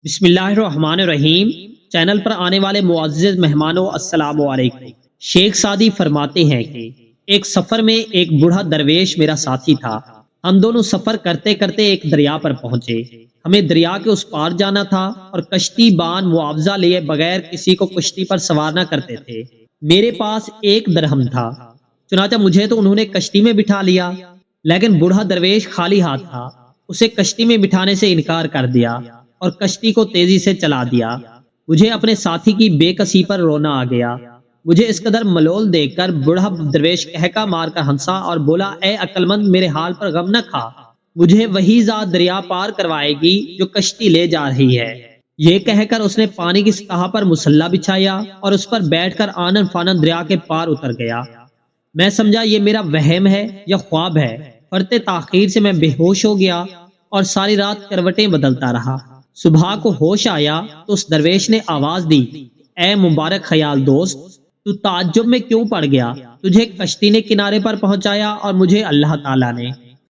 بسم اللہ الرحمن الرحیم۔ چینل پر آنے والے معزز مہمانوں السلام علیکم۔ شیخ سعدی فرماتے ہیں کہ ایک سفر میں ایک بوڑھا درویش میرا ساتھی تھا۔ ہم دونوں سفر کرتے کرتے ایک دریا پر پہنچے۔ ہمیں دریا کے اس پار جانا تھا اور کشتی بان معاوضہ لیے بغیر کسی کو کشتی پر سوار نہ کرتے تھے۔ میرے پاس 1 درہم تھا، چنانچہ مجھے تو انہوں نے کشتی میں بٹھا لیا، لیکن بوڑھا درویش خالی ہاتھ تھا۔ اسے کشتی میں بٹھانے سے انکار کر دیا اور کشتی کو تیزی سے چلا دیا۔ مجھے اپنے ساتھی کی بے کسی پر رونا آ گیا۔ مجھے اس قدر ملول دیکھ کر بوڑھا درویش کہکا مار کر ہنسا اور بولا، اے عقل مند، میرے حال پر غم نہ کھا، مجھے وہی ذات دریا پار کروائے گی جو کشتی لے جا رہی ہے۔ یہ کہہ کر اس نے پانی کی سطح پر مصلا بچھایا اور اس پر بیٹھ کر آنن فانن دریا کے پار اتر گیا۔ میں سمجھا یہ میرا وہم ہے یا خواب ہے۔ پڑتے تاخیر سے میں بے ہوش ہو گیا اور ساری رات کروٹیں بدلتا رہا۔ صبح کو ہوش آیا تو اس درویش نے آواز دی، اے مبارک خیال دوست، تو تعجب میں کیوں پڑ گیا؟ تجھے کشتی نے کنارے پر پہنچایا اور مجھے اللہ تعالیٰ نے